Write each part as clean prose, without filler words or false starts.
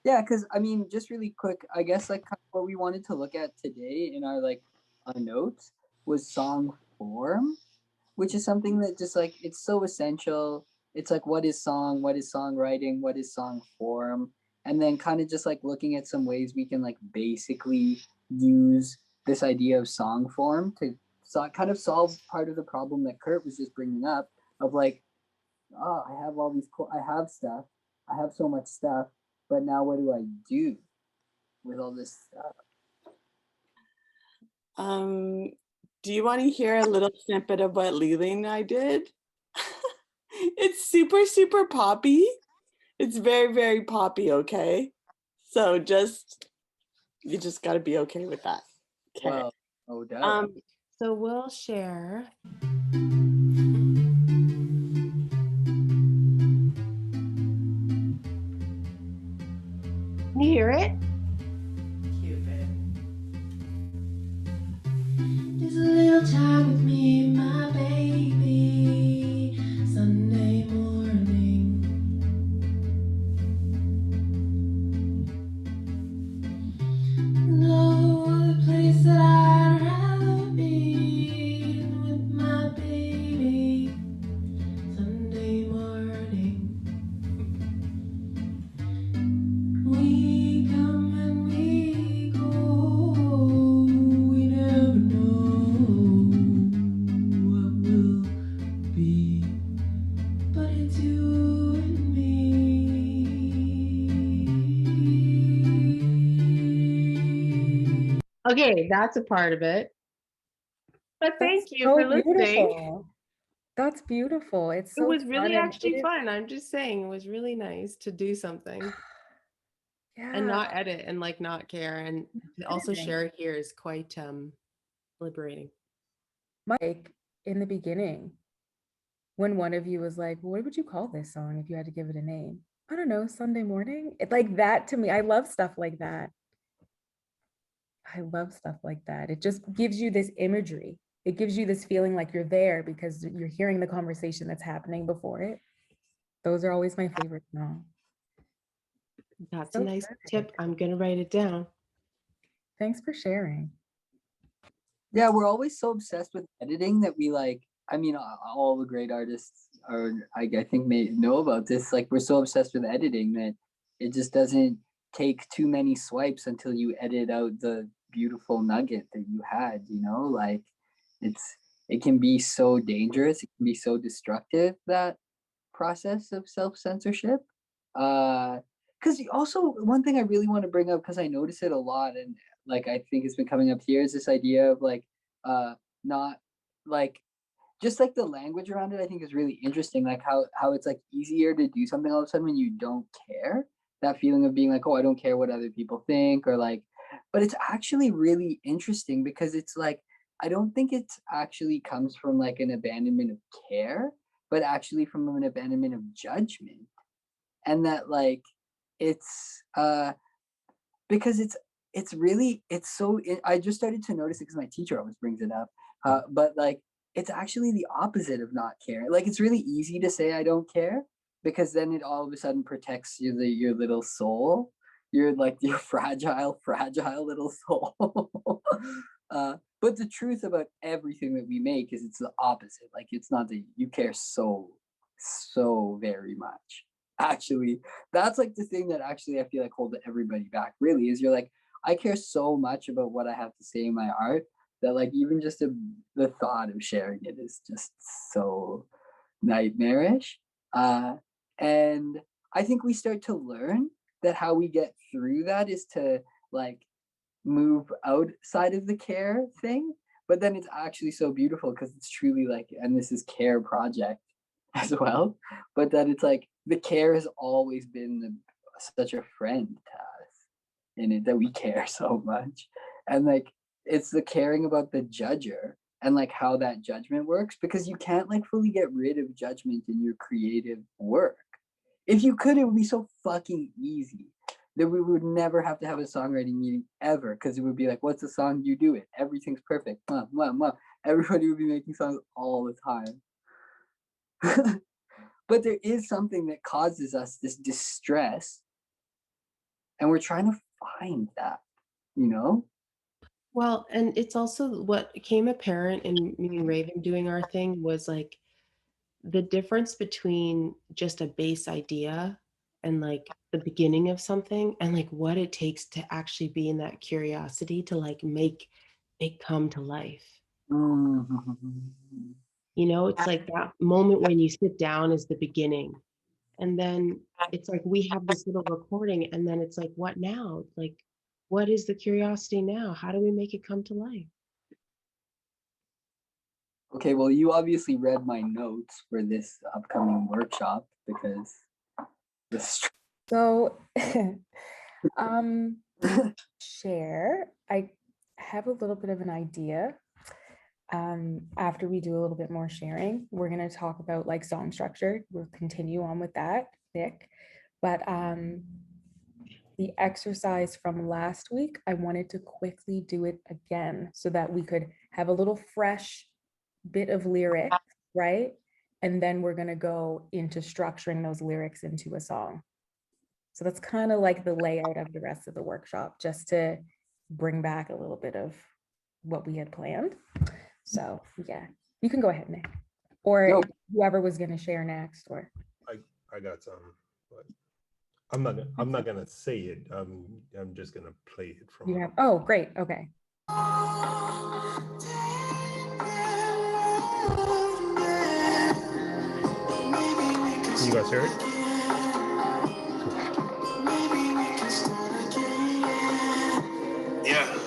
Yeah, because I mean, just really quick, I guess like kind of what we wanted to look at today in our like notes was song form, which is something that just like it's so essential. It's like what is song, what is songwriting, what is song form, and then kind of just like looking at some ways we can like basically use this idea of song form to kind of solve part of the problem that Kurt was just bringing up of like, oh, I have all these cool, I have stuff, I have so much stuff, but now what do I do with all this stuff? Um, do you want to hear a little snippet of what Lily and I did? It's super, super poppy. It's very, very poppy, okay? So you just got to be okay with that. Okay. Well, no doubt. Um, so we'll share. Can you hear it? Just a little time with me, my baby. Sunday morning. No other place that I'd rather be with my baby. Sunday morning. We come and we go. We never know what will be, but it's you and me. Okay, that's a part of it. But thank That's you so for listening. beautiful. That's beautiful. It's It so was fun really and actually fun. I'm just saying, it was really nice to do something and yeah, not edit and like not care. And to also editing. share it here is quite liberating. Like in the beginning, when one of you was like, "What would you call this song if you had to give it a name?" I don't know, Sunday morning. It like that to me. I love stuff like that. I love stuff like that. It just gives you this imagery. It gives you this feeling like you're there because you're hearing the conversation that's happening before it. Those are always my favorite songs. That's a So nice good. tip. I'm going to write it down. Thanks for sharing. Yeah, we're always so obsessed with editing that we like. I mean, all the great artists are, I think, may know about this. Like, we're so obsessed with editing that it just doesn't take too many swipes until you edit out the beautiful nugget that you had. You know, like it's it can be so dangerous. It can be so destructive, that process of self censorship. Because also one thing I really want to bring up, because I notice it a lot, and like I think it's been coming up here, is this idea of like not like just like the language around it. I think is really interesting, like how it's like easier to do something all of a sudden when you don't care. That feeling of being like, oh, I don't care what other people think, or like, but it's actually really interesting because it's like I don't think it actually comes from like an abandonment of care, but actually from an abandonment of judgment. And that like it's because it's really I just started to notice it because my teacher always brings it up, but like it's actually the opposite of not caring. Like it's really easy to say I don't care because then it all of a sudden protects your little soul, your like your fragile little soul. But the truth about everything that we make is it's the opposite. Like it's not that you care so very much. Actually, that's like the thing that actually I feel like holds everybody back. Really, is you're like I care so much about what I have to say in my art that like even just the thought of sharing it is just so nightmarish. Uh, and I think we start to learn that how we get through that is to like move outside of the care thing. But then it's actually so beautiful because it's truly like, and this is care project as well, but that it's like the care has always been such a friend to us in it that we care so much. And like it's the caring about the judger and like how that judgment works because you can't like fully get rid of judgment in your creative work. If you could, it would be so fucking easy that we would never have to have a songwriting meeting ever because it would be like, what's the song? You do it. Everything's perfect. Mwah, mwah, mwah. Everybody would be making songs all the time. But there is something that causes us this distress. and we're trying to find that, you know? Well, and it's also what became apparent in me and Raven doing our thing was like the difference between just a base idea and like the beginning of something and like what it takes to actually be in that curiosity to like make it come to life. You know, it's like that moment when you sit down is the beginning. And then it's like we have this little recording and then it's like, what now? Like, what is the curiosity now? How do we make it come to life? Okay, well, you obviously read my notes for this upcoming workshop because this. So, share. I have a little bit of an idea. After we do a little bit more sharing, we're going to talk about like song structure. We'll continue on with that, Nick. But the exercise from last week, I wanted to quickly do it again so that we could have a little fresh bit of lyric, right? And then we're going to go into structuring those lyrics into a song. So that's kind of like the layout of the rest of the workshop, just to bring back a little bit of what we had planned. So yeah, you can go ahead, Nick, or No. whoever was going to share next. Or I got some, but I'm not gonna say it. I'm just gonna play it from. you have. Oh, great. Okay. Can you guys hear it? Yeah.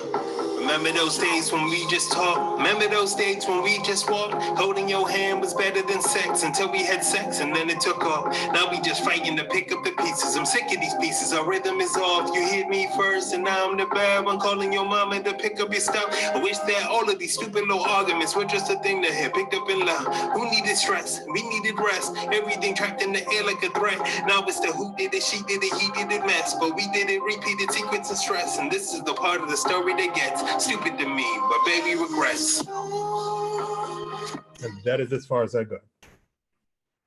Remember those days when we just talked? Remember those days when we just walked? Holding your hand was better than sex until we had sex and then it took off. Now we just fighting to pick up the pieces. I'm sick of these pieces. Our rhythm is off. You hit me first and now I'm the bad one calling your mama to pick up your stuff. I wish that all of these stupid little arguments were just a thing that had picked up in love. Who needed stress? We needed rest. Everything trapped in the air like a threat. Now it's the who did it, she did it, he did it mess. But we did it, repeated sequence and stress. And this is the part of the story that gets stupid to me, but baby regrets. And that is as far as I go.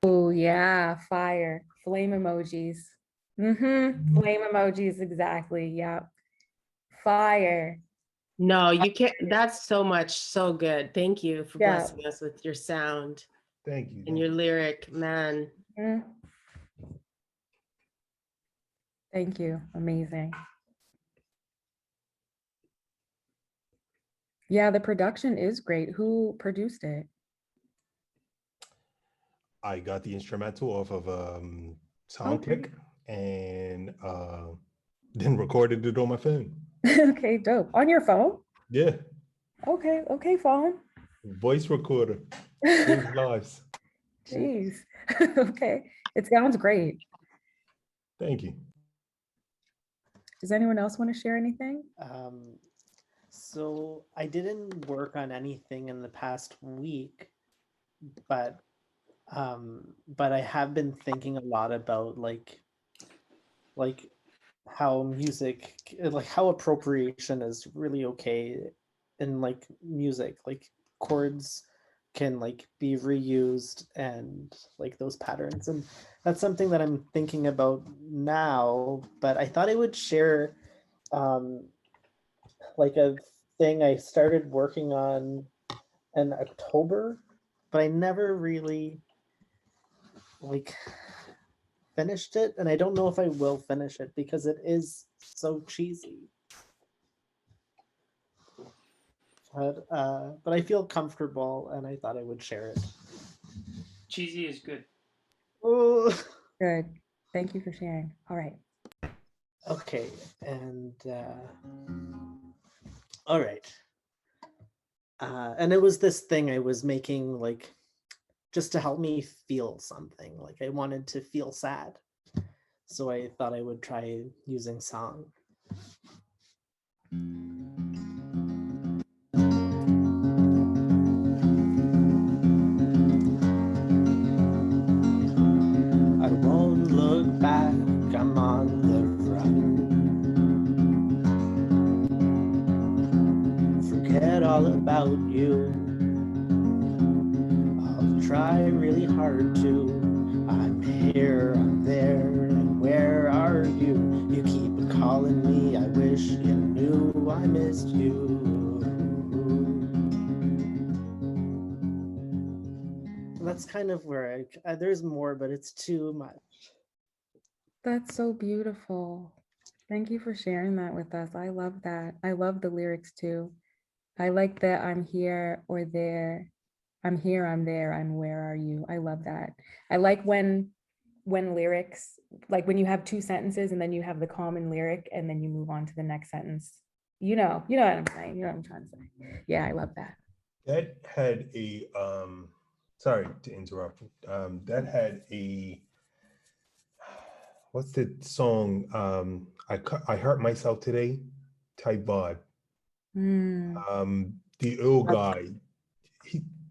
Oh yeah, fire, flame emojis. Flame emojis, exactly. Yeah, fire. No, you can't. That's so much, so good. Thank you for Yeah. blessing us with your sound Thank you. and your lyric, man. Mm. Thank you. Amazing. Yeah, the production is great. Who produced it? I got the instrumental off of SoundClick and then recorded it on my phone. Okay, dope. On your phone? Yeah, Okay, phone. voice recorder. Things lives. Jeez. Okay. It sounds great. Thank you. Does anyone else want to share anything? So I didn't work on anything in the past week, but I have been thinking a lot about like how music, like how appropriation is really okay in like music, like chords can like be reused and like those patterns, and that's something that I'm thinking about now. But I thought I would share like a thing I started working on in October, but I never really like finished it, and I don't know if I will finish it because it is so cheesy. But I feel comfortable, and I thought I would share it. Cheesy is good. Oh. Good. Thank you for sharing. All right. Okay, and all right. And it was this thing I was making like just to help me feel something. Like I wanted to feel sad. So I thought I would try using song. I won't look back, I'm on the run. Forget all about you. I'll try really hard to. I'm here, I'm there, and where are you? You keep calling wish you knew I missed you. That's kind of where there's more, but it's too much. That's so beautiful. Thank you for sharing that with us. I love that. I love the lyrics too. I like that I'm here or there. I'm here, I'm there, I'm where are you? I love that. I like when lyrics, like when you have two sentences and then you have the common lyric and then you move on to the next sentence. You know what I'm saying. You know what I'm trying to say. Yeah, I love that. That had a sorry to interrupt. That had a, what's the song? I hurt myself today type vibe. The old guy.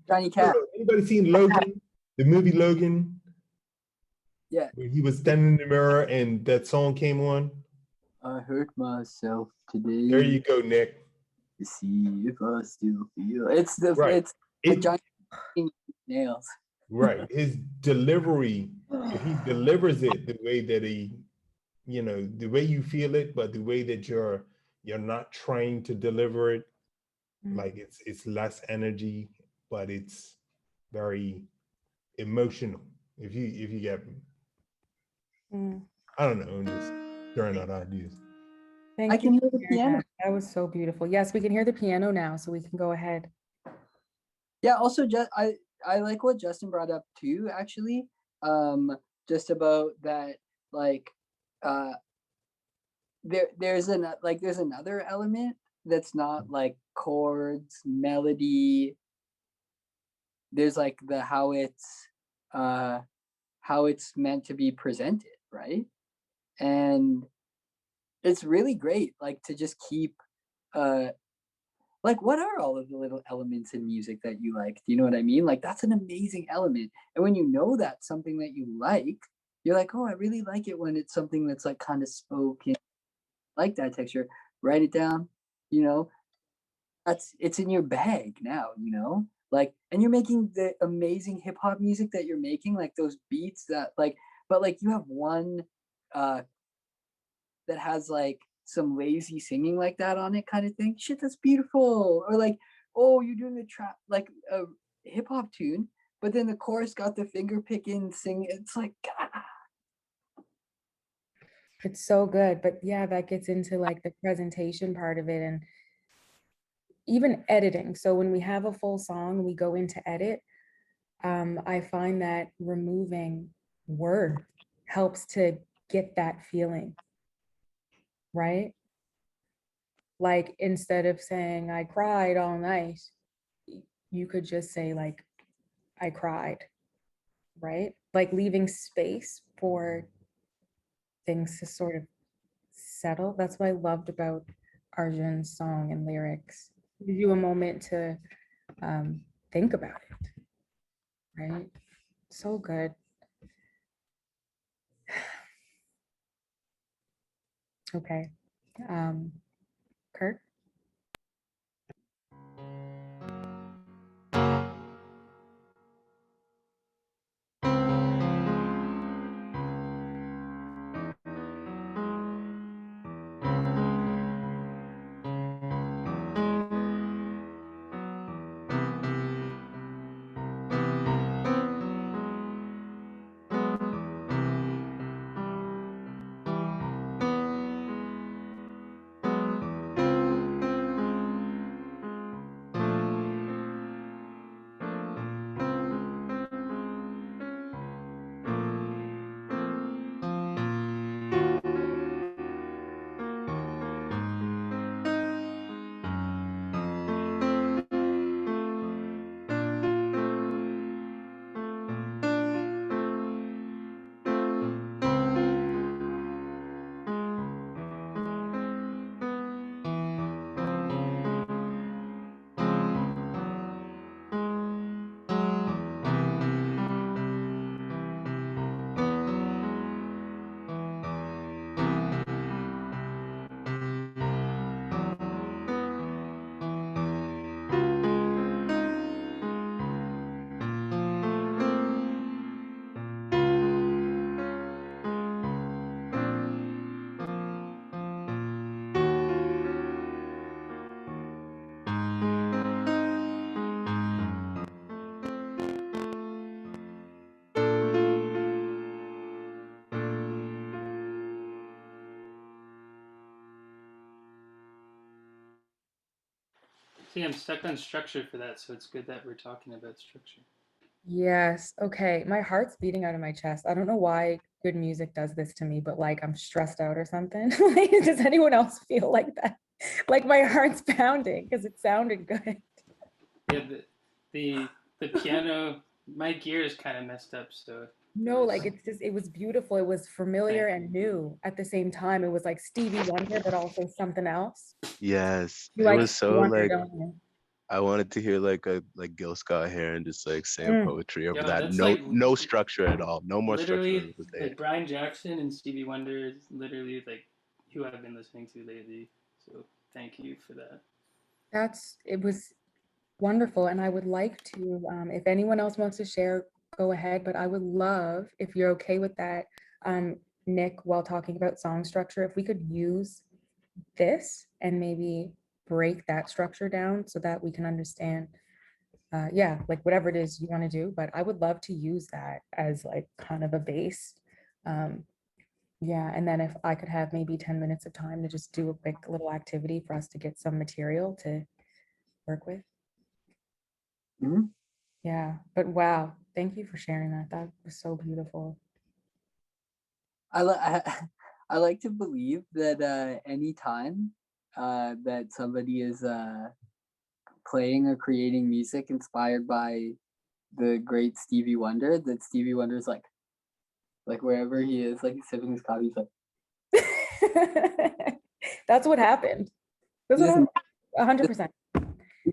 Johnny Cash. Anybody seen Logan? The movie Logan? Yeah. Where he was standing in the mirror and that song came on. I hurt myself today. There you go, Nick. To see if I still feel. It's the Right. it's the Johnny nails. Right. His delivery, if he delivers it the way that he, you know, the way you feel it, but the way that you're not trying to deliver it, like it's less energy, but it's very emotional. If you get me. I don't know, I'm just throwing out ideas. Thank I you can hear for the sharing piano. that. That was so beautiful. Yes, we can hear the piano now, so we can go ahead. Yeah, also I like what Justin brought up too, actually. Just about that, like there's another element that's not like chords, melody. There's like the how it's meant to be presented, right? And it's really great, like to just keep like what are all of the little elements in music that you like? Do you know what I mean? Like that's an amazing element. And when you know that's something that you like, you're like, oh, I really like it when it's something that's like kind of spoken, like that texture. Write it down, you know. It's in your bag now, you know? Like, and you're making the amazing hip hop music that you're making, like those beats that like, but like you have one that has like some lazy singing like that on it kind of thing. Shit, that's beautiful. Or like, oh, you're doing a trap like a hip hop tune, but then the chorus got the finger picking sing. It's like, ah. It's so good. But yeah, that gets into like the presentation part of it and even editing. So when we have a full song, we go into edit. I find that removing word helps to get that feeling, right? Like instead of saying I cried all night, you could just say like I cried, right? Like leaving space for things to sort of settle. That's what I loved about Arjun's song and lyrics. Give you a moment to think about it, right? So good. Okay. Kirk? See, I'm stuck on structure for that, so it's good that we're talking about structure. Yes. Okay. My heart's beating out of my chest. I don't know why good music does this to me, but like I'm stressed out or something. Like, does anyone else feel like that? Like my heart's pounding because it sounded good. Yeah, the piano, my gear is kind of messed up, so No, like it's just, it was beautiful. It was familiar Thank and new at the same time. It was like Stevie Wonder, but also something else. Yes, You it like was Stevie so Wonder, like don't you? I wanted to hear like a like Gil Scott Heron just like saying Mm. poetry over Yo, that. that's No like no structure at all. No more structure literally over there. like Brian Jackson and Stevie Wonder is literally like who I've been listening to lately. So thank you for that. It was wonderful. And I would like to, if anyone else wants to share, go ahead, but I would love, if you're okay with that, Nick, while talking about song structure, if we could use this and maybe break that structure down so that we can understand, yeah, like whatever it is you want to do, but I would love to use that as like kind of a base. Yeah, and then if I could have maybe 10 minutes of time to just do a quick little activity for us to get some material to work with. Mhm. Yeah, but wow, thank you for sharing that. That was so beautiful. I like to believe that anytime that somebody is playing or creating music inspired by the great Stevie Wonder, that Stevie Wonder's like wherever he is, like he's sipping his coffee, he's like That's what happened. That's he what doesn't happened. 100%.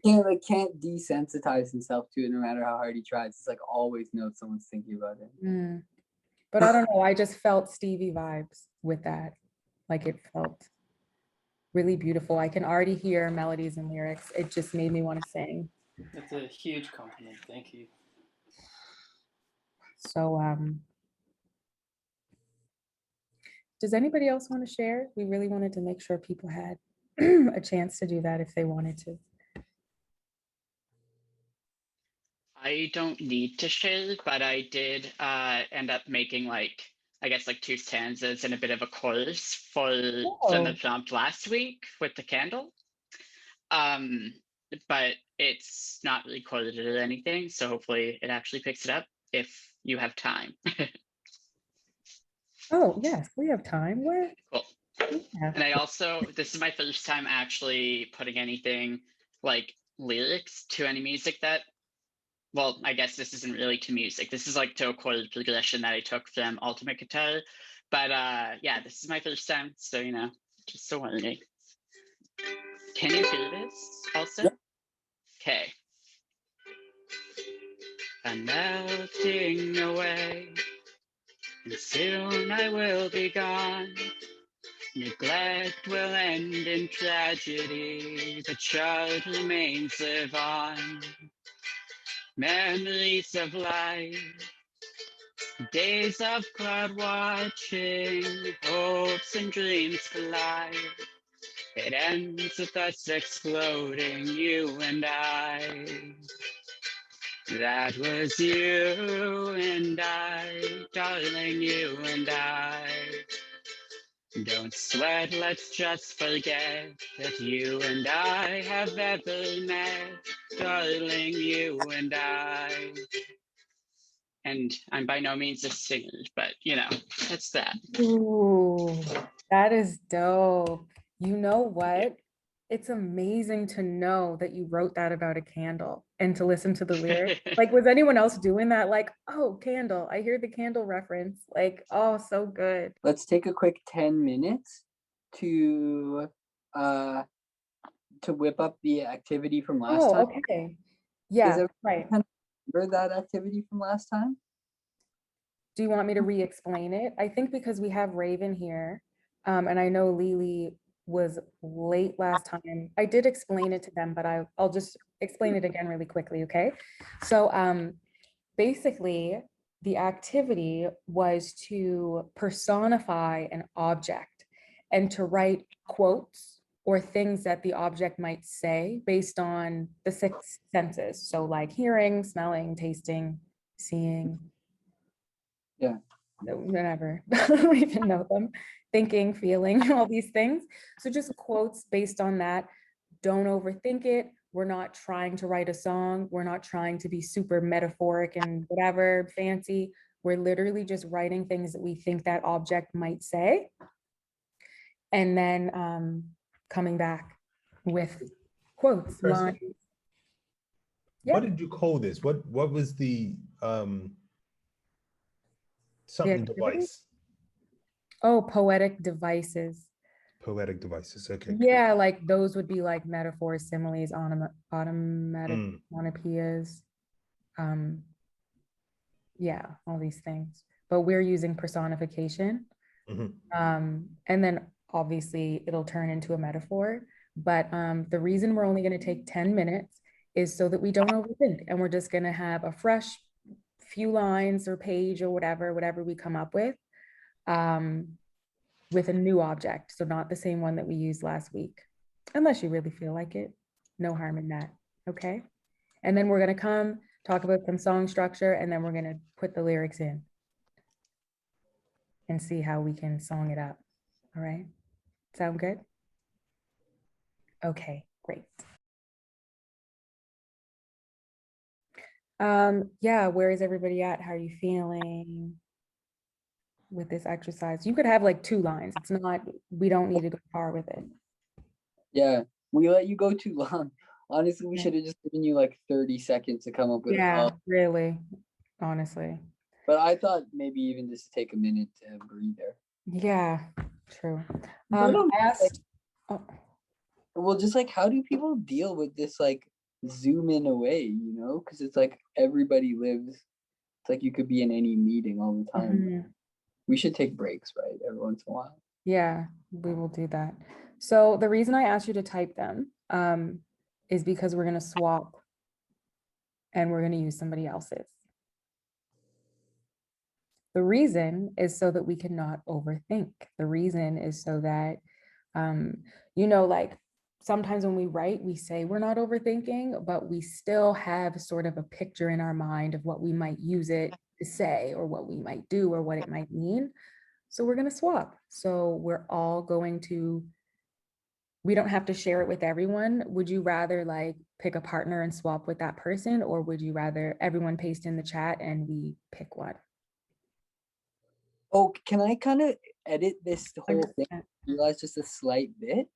he can't desensitize himself to it no matter how hard he tries. It's like always knows someone's thinking about it. Mm. But I don't know, I just felt Stevie vibes with that. Like it felt really beautiful. I can already hear melodies and lyrics. It just made me want to sing. That's a huge compliment. Thank you. So does anybody else want to share? We really wanted to make sure people had a chance to do that if they wanted to. I don't need to share, but I did end up making like, I guess like 2 stanzas and a bit of a chorus for the prompt last week with the candle. But it's not recorded or anything, so hopefully it actually picks it up if you have time. Oh, yes, we have time. Where? Cool. Yeah. And I also, this is my first time actually putting anything like lyrics to any music that, well, I guess this isn't really to music. This is like to a chord progression that I took from Ultimate Guitar. But yeah, this is my first time, so you know, just a warning. Can you hear this also? Okay. I'm melting away, and soon I will be gone. Neglect will end in tragedy, but child remains live on. Memories of life, days of cloud watching, hopes and dreams collide. It ends with us exploding, you and I. That was you and I, darling, you and I. Don't sweat, let's just forget that you and I have ever met, darling, you and I. And I'm by no means a singer, but you know, that's that. Ooh, that is dope. You know what? It's amazing to know that you wrote that about a candle and to listen to the lyrics. Like, was anyone else doing that? Like, oh, candle. I hear the candle reference. Like, oh, so good. Let's take a quick 10 minutes to whip up the activity from last time. Okay. Yeah, right. Remember that activity from last time? Do you want me to re-explain it? I think because we have Raven here, and I know Lily was late last time. I did explain it to them, but I'll just explain it again really quickly, okay? So basically, the activity was to personify an object and to write quotes or things that the object might say based on the 6 senses. So like hearing, smelling, tasting, seeing. Yeah. Whatever, I don't even know them, thinking, feeling, all these things. So just quotes based on that. Don't overthink it. We're not trying to write a song. We're not trying to be super metaphoric and whatever fancy. We're literally just writing things that we think that object might say. And then coming back with quotes, lines. Yeah. What did you call this? What was the something device? Oh, poetic devices. Poetic devices. Okay. Yeah, like those would be like metaphors, similes, automatic onomatopoeias. Yeah, all these things. But we're using personification. And then obviously it'll turn into a metaphor. But the reason we're only going to take 10 minutes is so that we don't overthink, and we're just going to have a fresh few lines or page or whatever we come up with a new object. So not the same one that we used last week, unless you really feel like it. No harm in that. Okay. And then we're going to come talk about some song structure, and then we're going to put the lyrics in and see how we can song it up. All right. Sound good? Okay, great. Yeah, where is everybody at? How are you feeling with this exercise? You could have like 2 lines. It's not, we don't need to go far with it. Yeah, we let you go too long. Honestly, we should have just given you like 30 seconds to come up with Yeah, really, honestly. But I thought maybe even just take a minute to breathe there. Yeah, true. I asked, well, just like, how do people deal with this like zoom in away, you know? Because it's like everybody lives, it's like you could be in any meeting all the time. We should take breaks, right? Every once in a while. Yeah, we will do that. So the reason I asked you to type them is because we're going to swap and we're going to use somebody else's. The reason is so that we cannot overthink. The reason is so that, you know, like sometimes when we write, we say we're not overthinking, but we still have sort of a picture in our mind of what we might use it to say, or what we might do, or what it might mean. So we're going to swap. So we're all going to, we don't have to share it with everyone. Would you rather like pick a partner and swap with that person? Or would you rather everyone paste in the chat and we pick one? Oh, can I kind of edit this whole thing? Realize just a slight bit.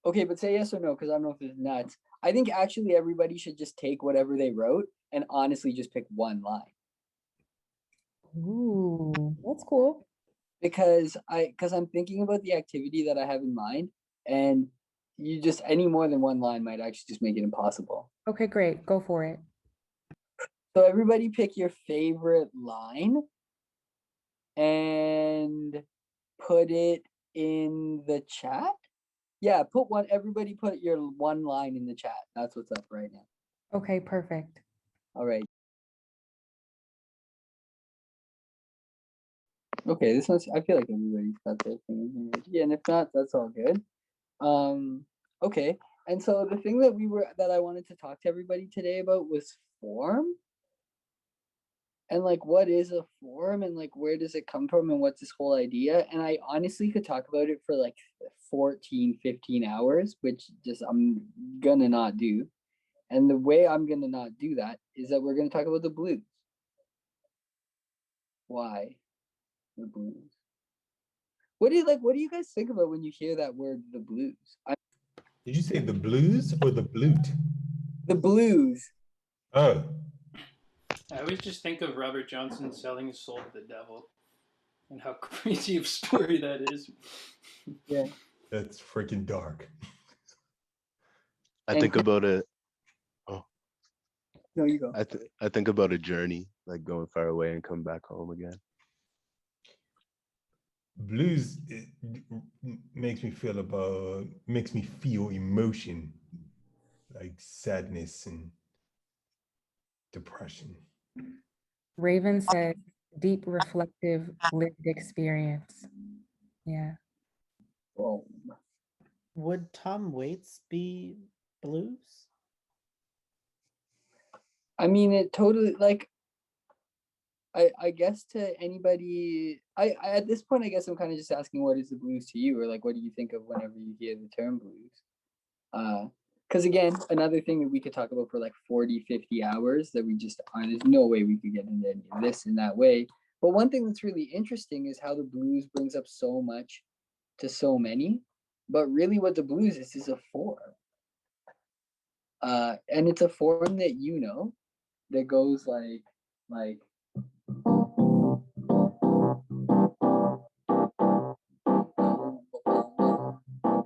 Okay, but say yes or no, because I don't know if it's nuts. I think actually everybody should just take whatever they wrote and honestly just pick one line. Ooh, that's cool. Because I'm thinking about the activity that I have in mind, and you just any more than one line might actually just make it impossible. Okay, great. Go for it. So everybody pick your favorite line and put it in the chat. Yeah, everybody put your one line in the chat. That's what's up right now. Okay, perfect. All right. Okay, this one's, I feel like everybody's got their thing. Yeah, and if not, that's all good. Okay. And so the thing that I wanted to talk to everybody today about was form. And like, what is a form, and like, where does it come from, and what's this whole idea? And I honestly could talk about it for like 14, 15 hours, which just I'm gonna not do. And the way I'm gonna not do that is that we're gonna talk about the blues. Why the blues? What do you guys think about when you hear that word, the blues? Did you say the blues or the blute? The blues. Oh. I always just think of Robert Johnson selling his soul to the devil, and how crazy of a story that is. Yeah. That's freaking dark. I think about it. Oh. No, you go. I think about a journey, like going far away and come back home again. Blues makes me feel emotion, like sadness and depression. Raven said, deep, reflective, lived experience. Yeah. Well, would Tom Waits be blues? I mean, it totally, like, I guess to anybody, I at this point, I guess I'm kind of just asking, what is the blues to you, or like, what do you think of whenever you hear the term blues? Because again, another thing that we could talk about for like 40, 50 hours that we just aren't, there's no way we could get into any of this in that way. But one thing that's really interesting is how the blues brings up so much to so many. But really what the blues is a form. And it's a form that you know that goes like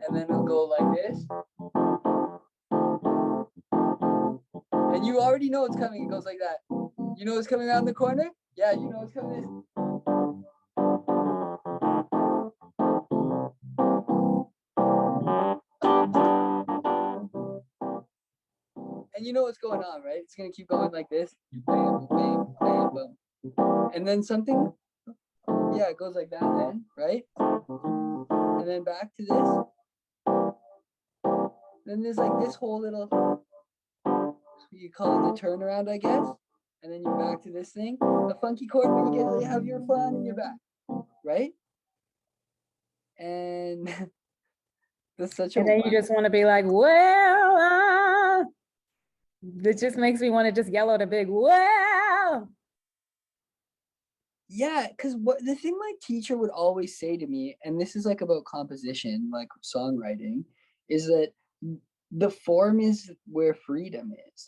and then it'll go like this. And you already know it's coming. It goes like that. You know it's coming around the corner? Yeah, you know it's coming. And you know what's going on, right? It's gonna keep going like this. Bam, bam, bam, bam. And then something, yeah, it goes like that then, right? And then back to this. Then there's like this whole little, you call it the turnaround, I guess. And then you're back to this thing. A funky chord where you have your fun and you're back, right? And that's such a. And then you just want to be like, well, it just makes me want to just yell out a big, well. Yeah, because what the thing my teacher would always say to me, and this is like about composition, like songwriting, is that the form is where freedom is.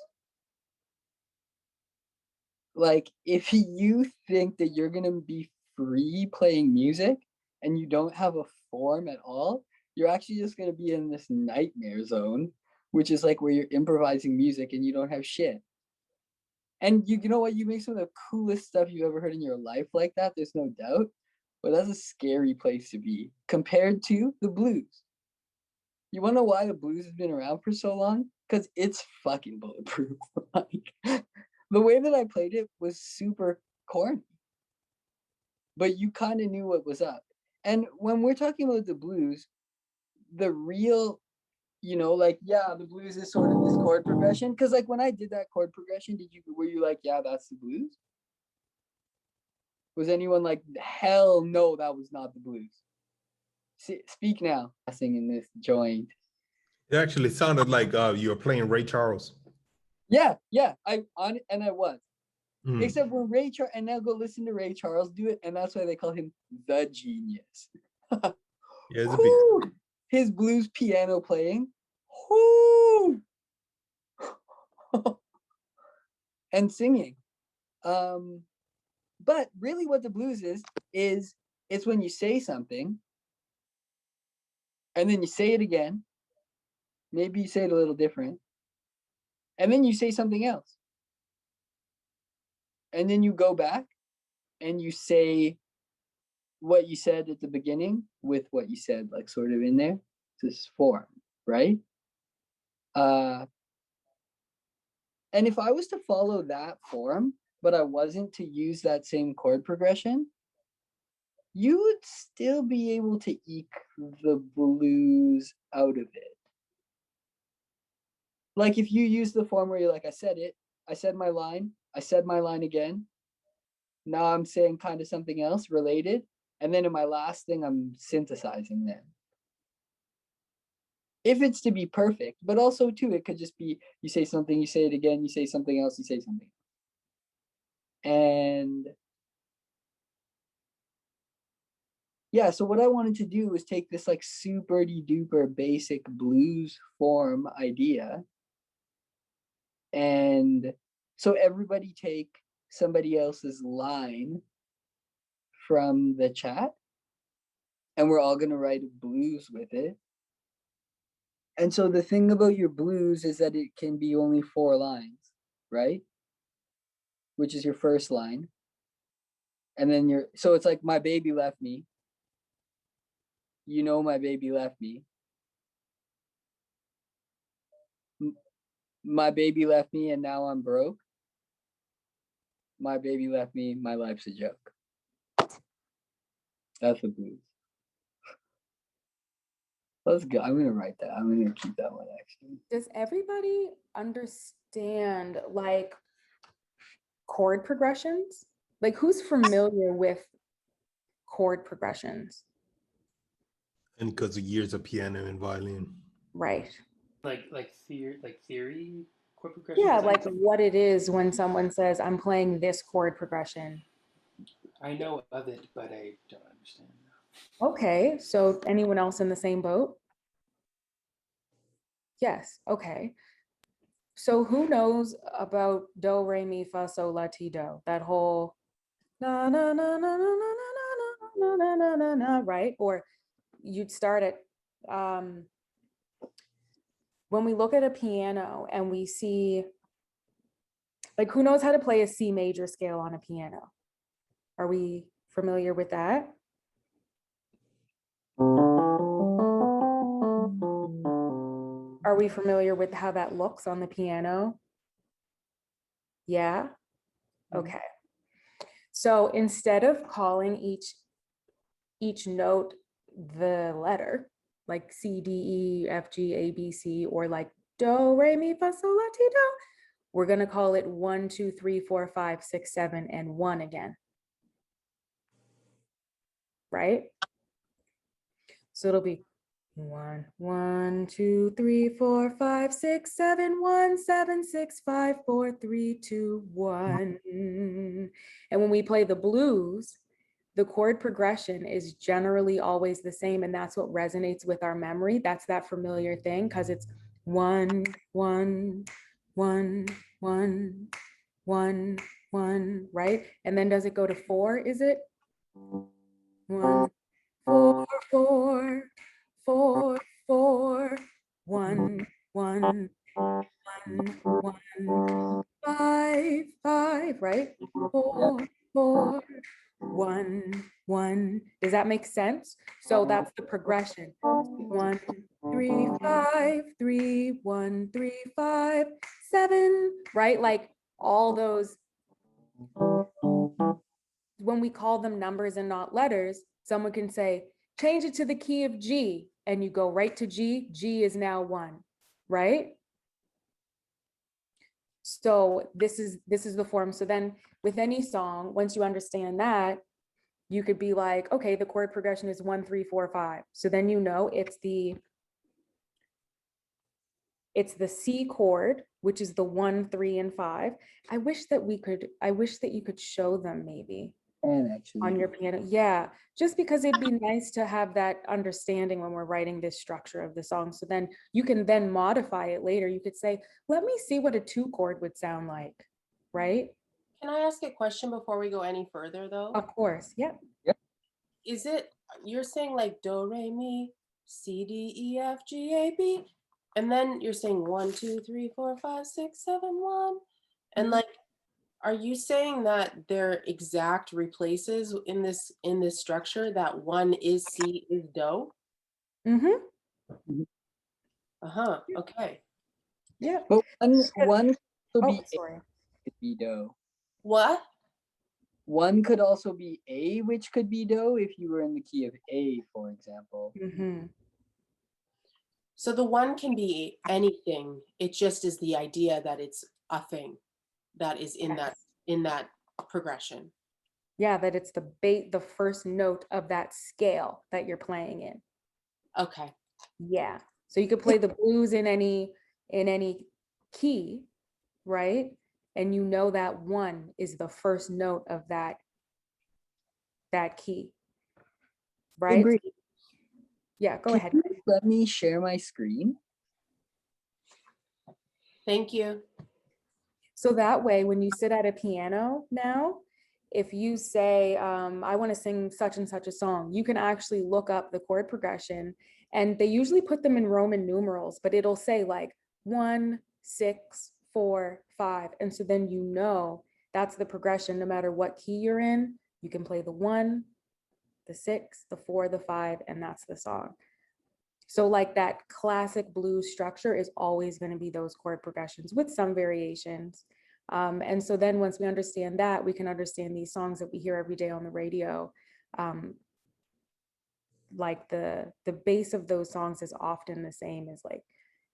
Like, if you think that you're gonna be free playing music and you don't have a form at all, you're actually just gonna be in this nightmare zone, which is like where you're improvising music and you don't have shit. And you know what? You make some of the coolest stuff you've ever heard in your life like that, there's no doubt. But that's a scary place to be compared to the blues. You wanna know why the blues has been around for so long? Because it's fucking bulletproof. Like, the way that I played it was super corny. But you kind of knew what was up. And when we're talking about the blues, the real, you know, like, yeah, the blues is sort of this chord progression. Because like when I did that chord progression, were you like, yeah, that's the blues? Was anyone like, hell no, that was not the blues? Speak now. Singing this joint. It actually sounded like you were playing Ray Charles. Yeah, I was. Except when Ray Charles, and now go listen to Ray Charles do it, and that's why they call him the genius. Yeah, it's a big. His blues piano playing, whoo, and singing. But really, what the blues is it's when you say something, and then you say it again. Maybe you say it a little different, and then you say something else, and then you go back, and you say what you said at the beginning with what you said, like sort of in there, this form, right? And if I was to follow that form, but I wasn't to use that same chord progression, you would still be able to eke the blues out of it. Like if you use the form where you're like, I said my line again. Now I'm saying kind of something else related. And then in my last thing, I'm synthesizing them. If it's to be perfect, but also too, it could just be, you say something, you say it again, you say something else, you say something. And yeah, so what I wanted to do was take this like super duper basic blues form idea. And so everybody take somebody else's line from the chat, and we're all going to write a blues with it. And so the thing about your blues is that it can be only 4 lines, right? Which is your first line. And then so it's like, my baby left me. You know, my baby left me. My baby left me and now I'm broke. My baby left me, my life's a joke. That's the blues. Let's go. I'm gonna write that. I'm gonna keep that one actually. Does everybody understand like chord progressions? Like who's familiar with chord progressions? And because of years of piano and violin. Right. Like theory chord progression. Yeah, 'Cause like what it is when someone says, I'm playing this chord progression. I know of it, but I don't understand. Okay, so anyone else in the same boat? Yes, okay. So who knows about do, re, mi, fa, sol, la, ti, do? That whole na na na na na na na na na na na na, right? Or you'd start at when we look at a piano and we see, like, who knows how to play a C major scale on a piano? Are we familiar with that? Are we familiar with how that looks on the piano? Yeah? Okay. So instead of calling each note the letter, like C, D, E, F, G, A, B, C, or like do, re, mi, fa, sol, la, ti, do, we're gonna call it 1, 2, 3, 4, 5, 6, 7, and 1 again. Right? So it'll be 1, 1, 2, 3, 4, 5, 6, 7, 1, 7, 6, 5, 4, 3, 2, 1. And when we play the blues, the chord progression is generally always the same, and that's what resonates with our memory. That's that familiar thing, because it's 1, 1, 1, 1, 1, 1, right? And then does it go to 4? Is it 1, 4, 4, 4, 4, 1, 1, 1, 1, 5, 5, right? 4, 4, 1, 1. Does that make sense? So that's the progression. 1, 3, 5, 3, 1, 3, 5, 7, right? Like all those, when we call them numbers and not letters, someone can say, change it to the key of G, and you go right to G. G is now 1, right? So this is the form. So then with any song, once you understand that, you could be like, okay, the chord progression is 1, 3, 4, 5. So then you know it's the C chord, which is the 1, 3, and 5. I wish that you could show them maybe And actually, on your piano. Yeah, just because it'd be nice to have that understanding when we're writing this structure of the song. So then you can then modify it later. You could say, let me see what a 2 chord would sound like, right? Can I ask a question before we go any further though? Of course, yeah. Is it, you're saying like do, re, mi, C, D, E, F, G, A, B, and then you're saying 1, 2, 3, 4, 5, 6, 7, 1, and like, are you saying that they're exact replaces in this structure, that 1 is C is do? Mm-hmm. Uh-huh. Okay. Yeah. but one could Oh, be sorry. could be do. What? One could also be A, which could be do if you were in the key of A, for example. Mm-hmm. So the 1 can be anything. It just is the idea that it's a thing that is in that progression. Yeah, that it's the first note of that scale that you're playing in. Okay. Yeah. So you could play the blues in any key, right? And you know that 1 is the first note of that key, right? Agree. Yeah, go Can ahead. you let me share my screen? Thank you. So that way, when you sit at a piano now, if you say, I want to sing such and such a song, you can actually look up the chord progression, and they usually put them in Roman numerals, but it'll say like 1, 6, 4, 5. And so then you know that's the progression. No matter what key you're in, you can play the 1, the 6, the 4, the 5, and that's the song. So like that classic blues structure is always going to be those chord progressions with some variations. And so then once we understand that, we can understand these songs that we hear every day on the radio. Like the base of those songs is often the same as like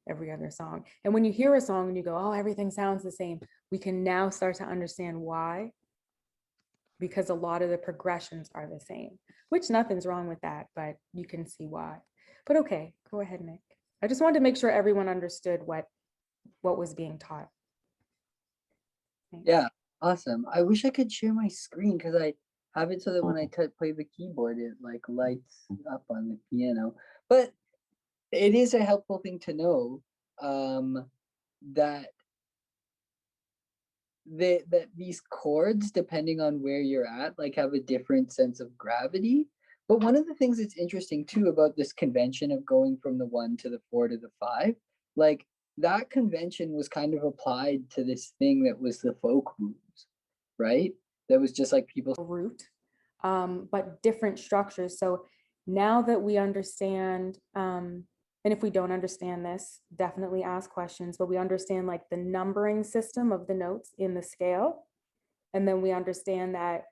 every other song. And when you hear a song and you go, oh, everything sounds the same, we can now start to understand why. Because a lot of the progressions are the same, which nothing's wrong with that, but you can see why. But okay, go ahead, Nick. I just wanted to make sure everyone understood what was being taught. Thanks. Yeah, awesome. I wish I could share my screen because I have it so that when I play the keyboard, it like lights up on the piano. But it is a helpful thing to know that that these chords, depending on where you're at, like have a different sense of gravity. But one of the things that's interesting too about this convention of going from the 1 to the 4 to the 5, like that convention was kind of applied to this thing that was the folk roots, right? That was just like people root, but different structures. So now that we understand, and if we don't understand this, definitely ask questions, but we understand like the numbering system of the notes in the scale. And then we understand that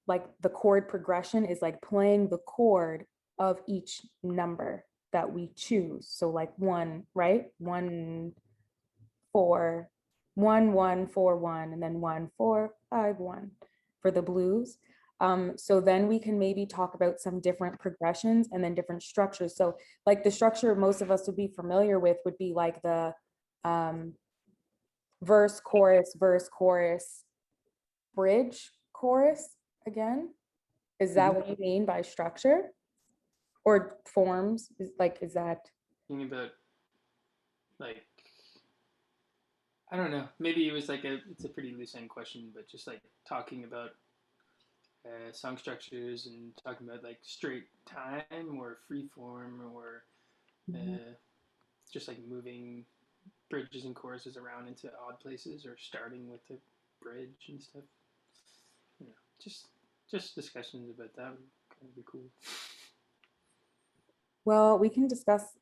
like the chord progression is like playing the chord of each number that we choose. So like 1, right? 1, 4, 1, 1, 4, 1, and then 1, 4, 5, 1 for the blues. So then we can maybe talk about some different progressions and then different structures. So like the structure most of us would be familiar with would be like the verse, chorus, bridge, chorus again. Is that what you mean by structure? Or forms? Is that? Thinking about, like, I don't know, maybe it was like it's a pretty loose end question, but just like talking about song structures and talking about like straight time or free form or just like moving bridges and choruses around into odd places or starting with a bridge and stuff. You know, just discussions about that would kind of be cool. Well, we can discuss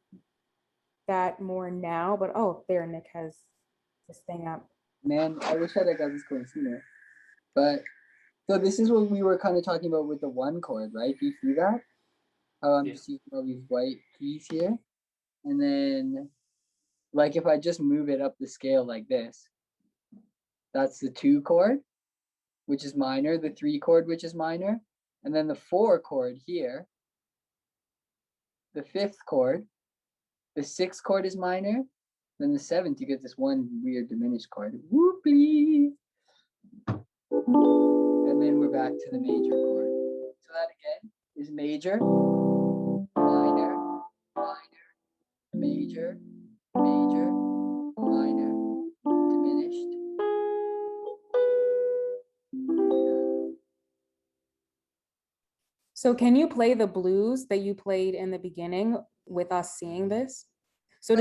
that more now, but oh, there, Nick has this thing up. Man, I wish I'd have got this chord sooner. But so this is what we were kind of talking about with the 1 chord, right? Do you see that? How I'm just using all these white keys here. And then like if I just move it up the scale like this, that's the 2 chord, which is minor, the 3 chord, which is minor, and then the 4 chord here, the 5th chord, the 6th chord is minor, then the 7th, you get this one weird diminished chord, whoopee, and then we're back to the major chord. So that again is major, minor, minor, major, major, minor, diminished. So can you play the blues that you played in the beginning with us seeing this? So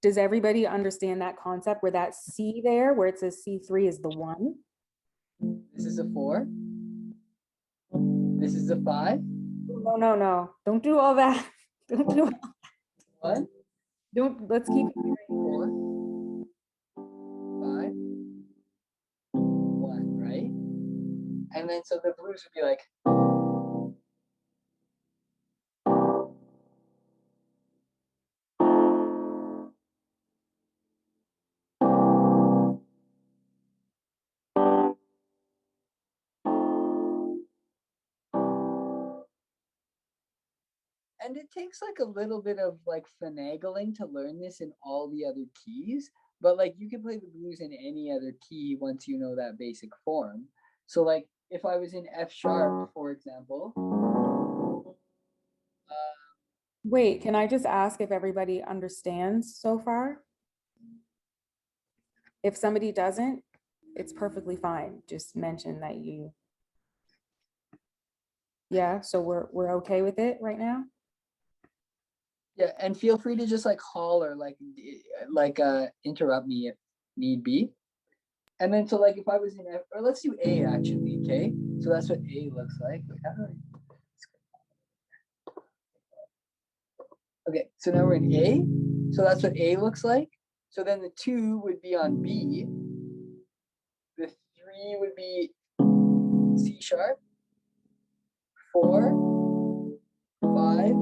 does everybody understand that concept where that C there, where it says C3 is the 1? This is a 4. This is a 5. No. Don't do all that. Don't do all that. What? Let's keep it 4, 5, 1, right? And then so the blues would be like. And it takes like a little bit of like finagling to learn this in all the other keys, but like you can play the blues in any other key once you know that basic form. So like if I was in F sharp, for example. Wait, can I just ask if everybody understands so far? If somebody doesn't, it's perfectly fine. Just mention that you. Yeah, so we're okay with it right now? Yeah, and feel free to just like holler, like interrupt me if need be. And then so like if I was in F, or let's do A actually, okay? So that's what A looks like. Wait, how do I... Okay, so now we're in A. So that's what A looks like. So then the 2 would be on B. The 3 would be C sharp. 4, 5, 6.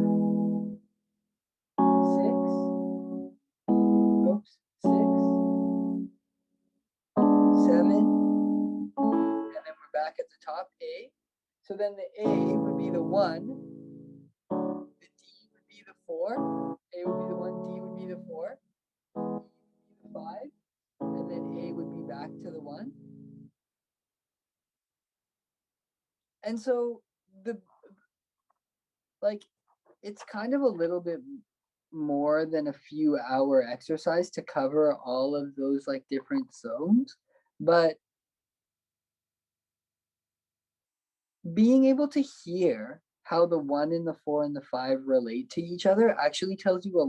Oops, 6, 7, and then we're back at the top, A. So then the A would be the 1, the D would be the 4, A would be the 1, D would be the 4, E would be the 5, and then A would be back to the 1. And so it's kind of a little bit more than a few hour exercise to cover all of those like different zones, but being able to hear how the 1 and the 4 and the 5 relate to each other actually tells you a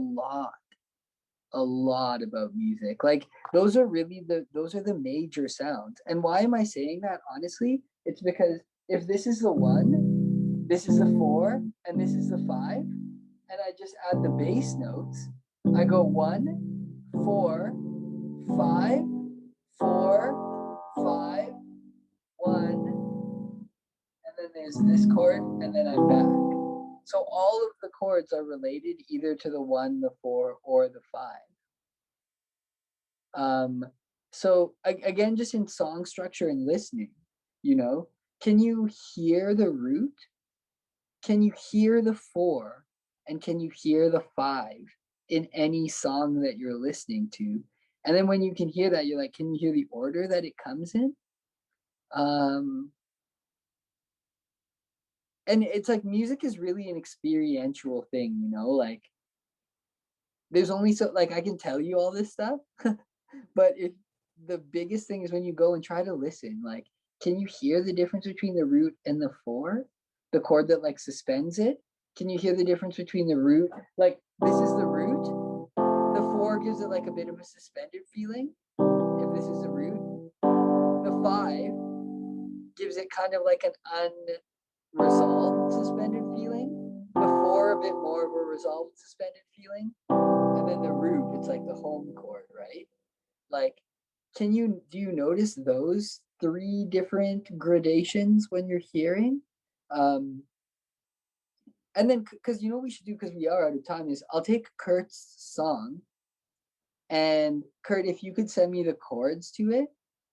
lot about music. Like those are the major sounds. And why am I saying that? Honestly, it's because if this is the 1, this is the 4, and this is the 5, and I just add the bass notes, I go 1, 4, 5, 4, 5, 1, and then there's this chord, and then I'm back. So all of the chords are related either to the 1, the 4, or the 5. So again, just in song structure and listening, can you hear the root? Can you hear the 4? And can you hear the 5 in any song that you're listening to? And then when you can hear that, you're like, can you hear the order that it comes in? And it's like music is really an experiential thing, like there's only so like I can tell you all this stuff, but if the biggest thing is when you go and try to listen, like, can you hear the difference between the root and the 4? The chord that like suspends it? Can you hear the difference between the root? Like this is the root. The 4 gives it like a bit of a suspended feeling. If this is the root, the 5 gives it kind of like an unresolved suspended feeling. The 4 a bit more of a resolved suspended feeling. And then the root, it's like the home chord, right? Like, do you notice those 3 different gradations when you're hearing? And then, because what we should do, because we are out of time, is I'll take Kurt's song, and Kurt, if you could send me the chords to it,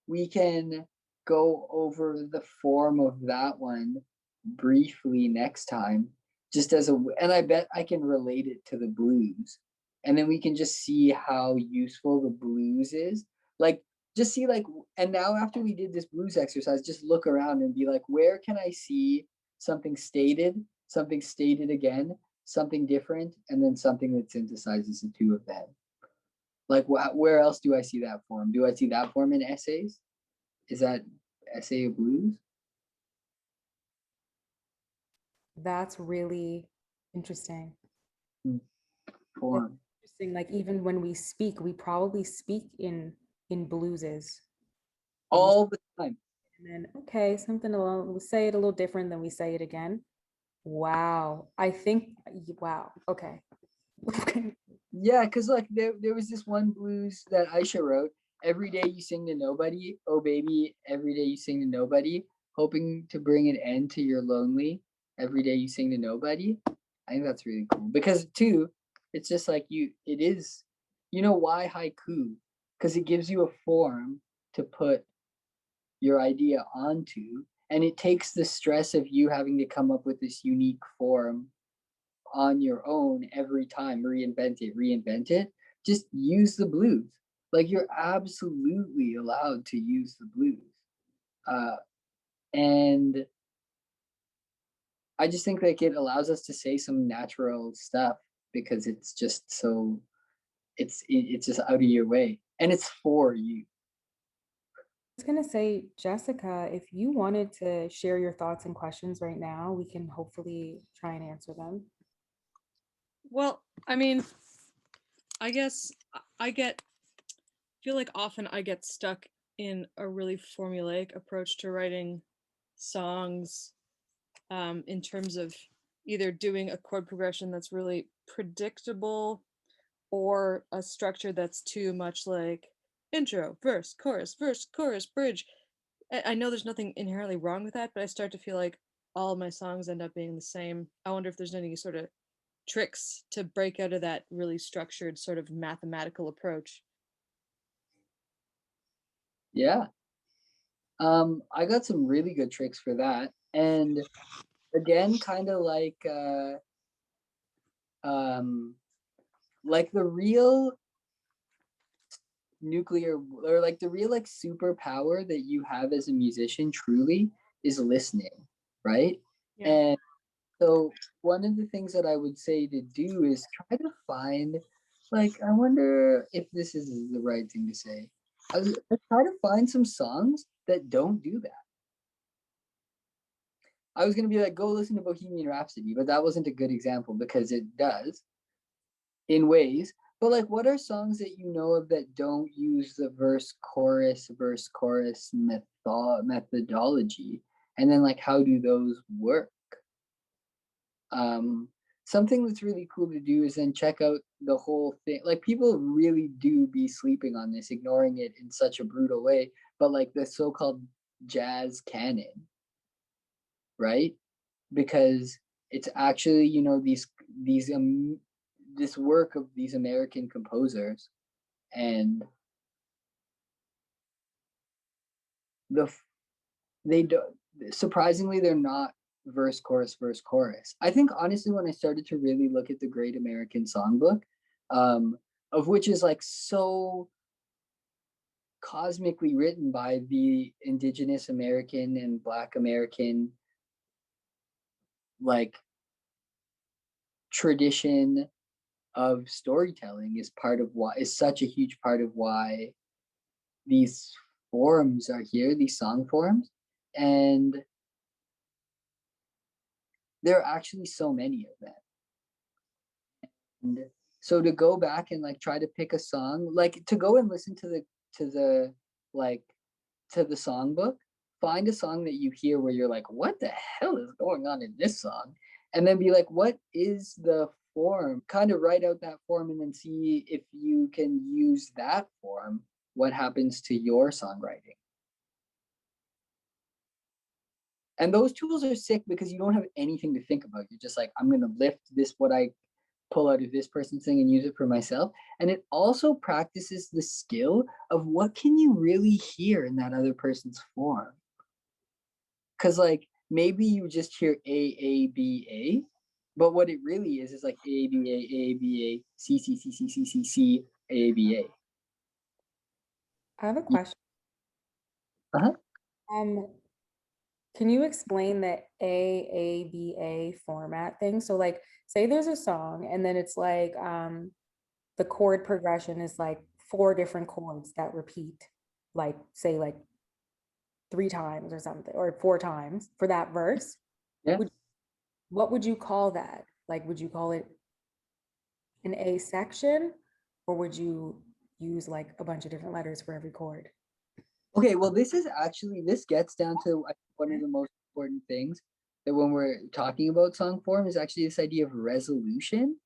we can go over the form of that one briefly next time, and I bet I can relate it to the blues. And then we can just see how useful the blues is. Like, just see, like, and now after we did this blues exercise, just look around and be like, where can I see something stated again, something different, and then something that synthesizes the two of them? Like, where else do I see that form? Do I see that form in essays? Is that essay of blues? That's really interesting. Form. Interesting. Like even when we speak, we probably speak in blueses. All the time. And then okay, we'll say it a little different, then we say it again. Wow. Wow. Okay. Yeah, because like there was this one blues that Aisha wrote. Every day you sing to nobody, oh baby, every day you sing to nobody, hoping to bring an end to your lonely. Every day you sing to nobody. I think that's really cool because too, it's just like it is, why haiku? Because it gives you a form to put your idea onto, and it takes the stress of you having to come up with this unique form on your own every time. Reinvent it. Just use the blues. Like you're absolutely allowed to use the blues. And I just think like it allows us to say some natural stuff because it's just so it's just out of your way and it's for you. I was gonna say, Jessica, if you wanted to share your thoughts and questions right now, we can hopefully try and answer them. Well, I mean, I guess I feel like often I get stuck in a really formulaic approach to writing songs, in terms of either doing a chord progression that's really predictable or a structure that's too much like intro, verse, chorus, bridge. I know there's nothing inherently wrong with that, but I start to feel like all my songs end up being the same. I wonder if there's any sort of tricks to break out of that really structured sort of mathematical approach. Yeah. I got some really good tricks for that. And again, kind of like like the real nuclear, or like the real like superpower that you have as a musician truly is listening, right? Yeah. And so one of the things that I would say to do is try to find, like, I wonder if this is the right thing to say. I try to find some songs that don't do that. I was gonna be like, go listen to Bohemian Rhapsody, but that wasn't a good example because it does in ways. But like, what are songs that you know of that don't use the verse chorus methodology? And then like, how do those work? Something that's really cool to do is then check out the whole thing. Like, people really do be sleeping on this, ignoring it in such a brutal way. But like the so-called jazz canon, right? Because it's actually, you know, this work of these American composers, and they do, surprisingly, they're not verse chorus verse chorus. I think honestly, when I started to really look at the Great American Songbook, of which is like so cosmically written by the Indigenous American and Black American like tradition of storytelling, is such a huge part of why these forms are here, these song forms. And there are actually so many of them. And so to go back and like try to pick a song, like to go and listen to the like to the songbook, find a song that you hear where you're like, what the hell is going on in this song? And then be like, what is the form? Kind of write out that form and then see if you can use that form. What happens to your songwriting? And those tools are sick because you don't have anything to think about. You're just like, I'm going to lift this, what I pull out of this person's thing and use it for myself. And it also practices the skill of what can you really hear in that other person's form? Because like maybe you just hear A, but what it really is like A, B, A, C, C, C, C, C, C, C, A, B, A. I have a question. Uh-huh. Can you explain the AABA format thing? So like, say there's a song and then it's like the chord progression is like 4 different chords that repeat, like say like 3 times or something, or 4 times for that verse. Yeah. What would you call that? Like, would you call it an A section, or would you use like a bunch of different letters for every chord? Okay, well, this gets down to one of the most important things that when we're talking about song form is actually this idea of resolution.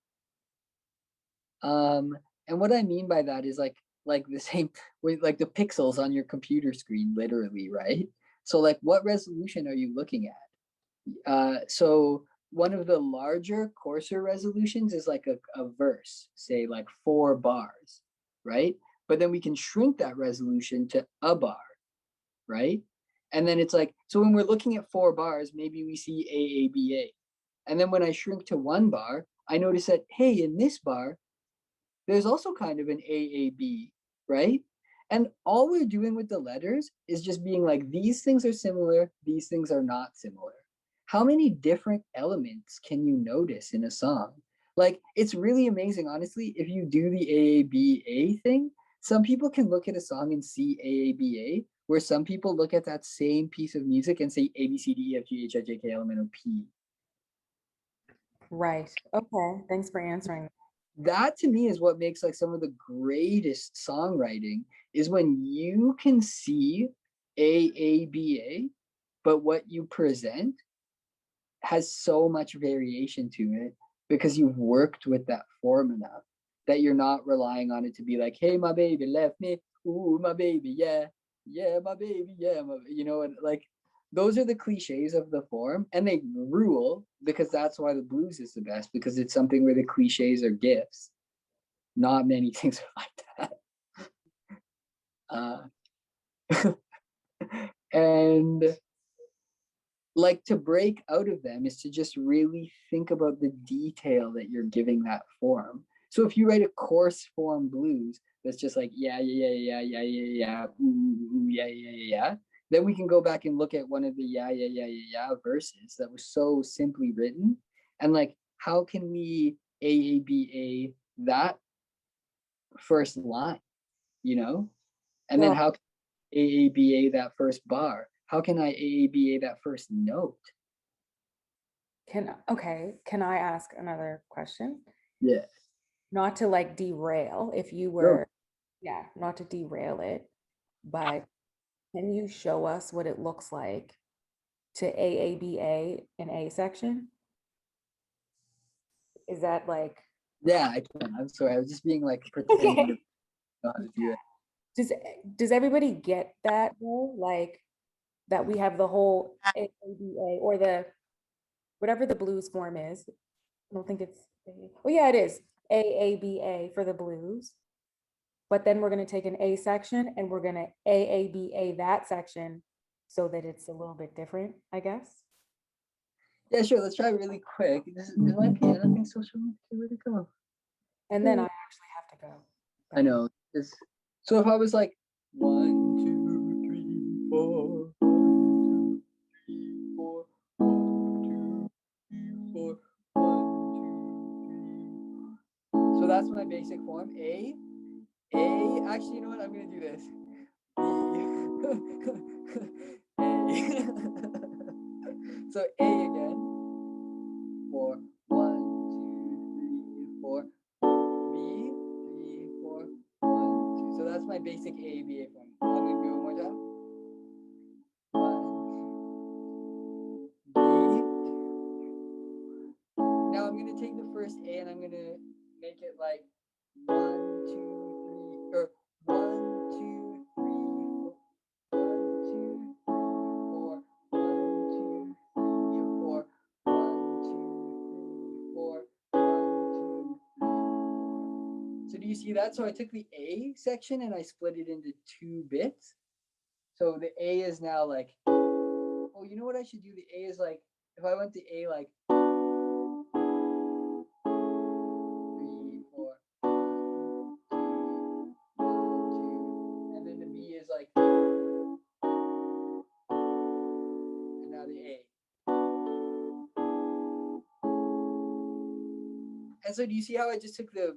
And what I mean by that is like the same with like the pixels on your computer screen, literally, right? So like, what resolution are you looking at? So one of the larger, coarser resolutions is like a verse, say like 4 bars, right? But then we can shrink that resolution to a bar, right? And then it's like, so when we're looking at 4 bars, maybe we see AABA. And then when I shrink to 1 bar, I notice that, hey, in this bar, there's also kind of an AAB, right? And all we're doing with the letters is just being like, these things are similar, these things are not similar. How many different elements can you notice in a song? Like, it's really amazing, honestly, if you do the AABA thing, some people can look at a song and see AABA, where some people look at that same piece of music and say A, B, C, D, E, F, G, H, I, J, K, L, M, N, O, P. Right. Okay. Thanks for answering. That to me is what makes like some of the greatest songwriting is when you can see AABA, but what you present has so much variation to it because you've worked with that form enough that you're not relying on it to be like, hey, my baby left me. Ooh, my baby, yeah, my baby, yeah, you know, and like those are the cliches of the form, and they rule because that's why the blues is the best, because it's something where the cliches are gifts. Not many things are like that. And like to break out of them is to just really think about the detail that you're giving that form. So if you write a coarse form blues that's just like yeah yeah yeah yeah yeah yeah yeah ooh, yeah yeah yeah, then we can go back and look at one of the yeah yeah yeah yeah yeah verses that was so simply written, and like how can we AABA that first line, you know, and then Well, how can AABA that first bar? How can I AABA that first note? can I ask another question? Yeah. Not to like derail, if you Go. were, yeah, not to derail it, but can you show us what it looks like to AABA an A section? Is that like, Yeah, I can. I'm sorry. I was just being like pretending to okay. know how to do it. Does everybody get that though? Like that we have the whole AABA or the whatever the blues form is. I don't think it's oh yeah, it is AABA for the blues. But then we're going to take an A section and we're going to AABA that section so that it's a little bit different, I guess. Yeah, sure. Let's try it really quick. This is my piano thing social media. Where'd it go? And then I actually have to go. I know. So if I was like 1, 2, 3, 4, 1, 2, 3, 4, 1, 2, 3, 4, 1, 2, 3. So that's my basic form. A. Actually, you know what? I'm gonna do this. A. So A again. 4, 1, 2, 3, 4. B, 3, 4, 1, 2. So that's my basic AABA form. I'm gonna do it one more time. 1, B. Now I'm gonna take the first A and I'm gonna make it like 1, 2, 3, or 1, 2, 3, 4. 1, 2, 3, 4. 1, 2, 3, 4. 1, 2, 3, 4. 1, 2, 3. So do you see that? So I took the A section and I split it into 2 bits. So the A is now like, oh, you know what I should do? The A is like, if I went to A like 3, 4, 1, 2, 1, 2, and then the B is like, and now the A. And so do you see how I just took the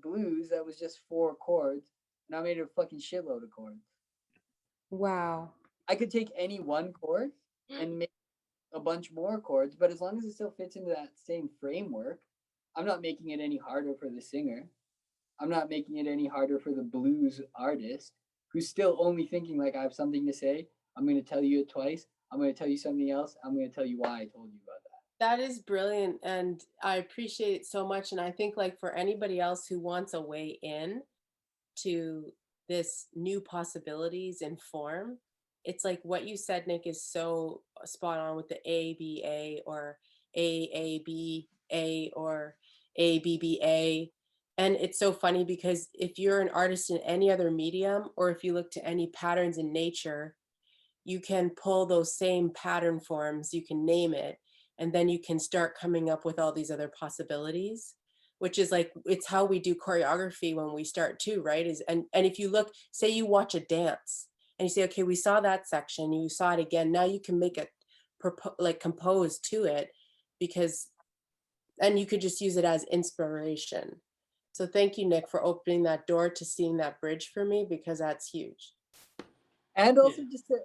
blues that was just 4 chords and I made a fucking shitload of chords? Wow. I could take any one chord and make a bunch more chords, but as long as it still fits into that same framework, I'm not making it any harder for the singer. I'm not making it any harder for the blues artist who's still only thinking like I have something to say. I'm going to tell you it twice. I'm going to tell you something else. I'm going to tell you why I told you about that. That is brilliant, and I appreciate it so much. And I think like for anybody else who wants a way in to this new possibilities in form, it's like what you said, Nick, is so spot on with the ABA or AABA or ABBA. And it's so funny because if you're an artist in any other medium, or if you look to any patterns in nature, you can pull those same pattern forms, you can name it, and then you can start coming up with all these other possibilities, which is like, it's how we do choreography when we start too, right? And if you look, say you watch a dance and you say, okay, we saw that section, you saw it again, now you can make it like compose to it, because, and you could just use it as inspiration. So thank you, Nick, for opening that door to seeing that bridge for me, because that's huge. And also just to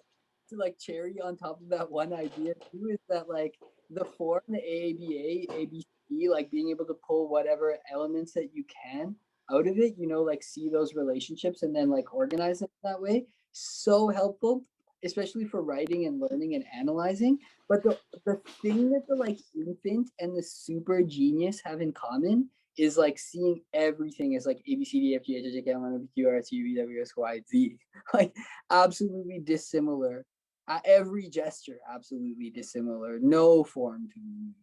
like cherry on top of that one idea too is that like the form, the AABA, ABC, like being able to pull whatever elements that you can out of it, you know, like see those relationships and then like organize it that way. So helpful, especially for writing and learning and analyzing. But the thing that the like infant and the super genius have in common is like seeing everything as like A, B, C, D, F, G, H, I, J, K, L, M, N, O, P, Q, R, S, U, V, W, X, Y, Z. Like absolutely dissimilar. Every gesture absolutely dissimilar. No form to use.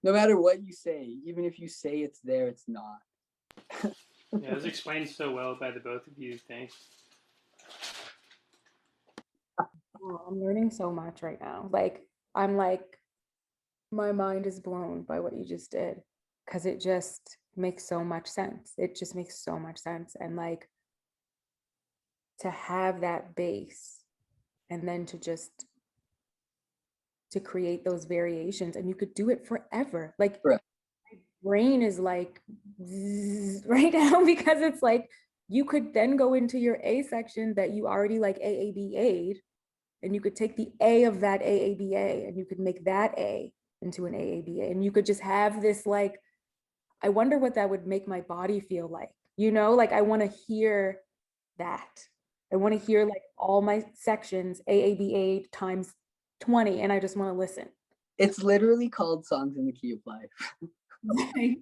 No matter what you say, even if you say it's there, it's not. Yeah, it was explained so well by the both of you. Thanks. Oh, I'm learning so much right now. Like I'm like, my mind is blown by what you just did, because it just makes so much sense. It just makes so much sense. And like, to have that base and then to create those variations, and you could do it forever. Like, Correct. my brain is like zzz right now, because it's like you could then go into your A section that you already like AABA'd, and you could take the A of that AABA and you could make that A into an AABA, and you could just have this like, I wonder what that would make my body feel like, you know, like I want to hear that. I want to hear like all my sections AABA times 20, and I just want to listen. It's literally called Songs in the Key of Life.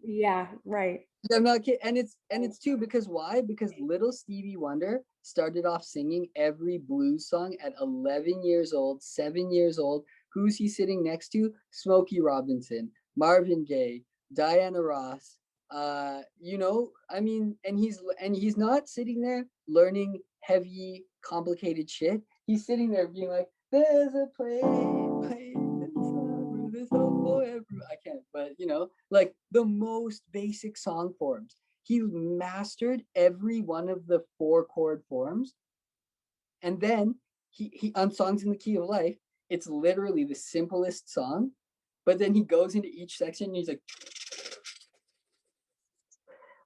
Yeah, right. I'm not kidding. And it's too, because why? Because little Stevie Wonder started off singing every blues song at 11 years old, 7 years old. Who's he sitting next to? Smokey Robinson, Marvin Gaye, Diana Ross. You know, I mean, and he's not sitting there learning heavy, complicated shit. He's sitting there being like, there's a place there's hope for everyone. I can't, but you know, like the most basic song forms. He mastered every one of the 4 chord forms. And then he on Songs in the Key of Life, it's literally the simplest song, but then he goes into each section and he's like,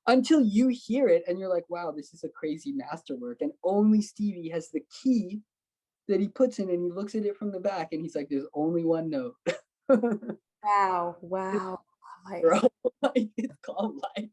until you hear it and you're like, wow, this is a crazy masterwork. And only Stevie has the key that he puts in, and he looks at it from the back and he's like, there's only one note. Wow. Wow. Like, Bro, like, it's called life.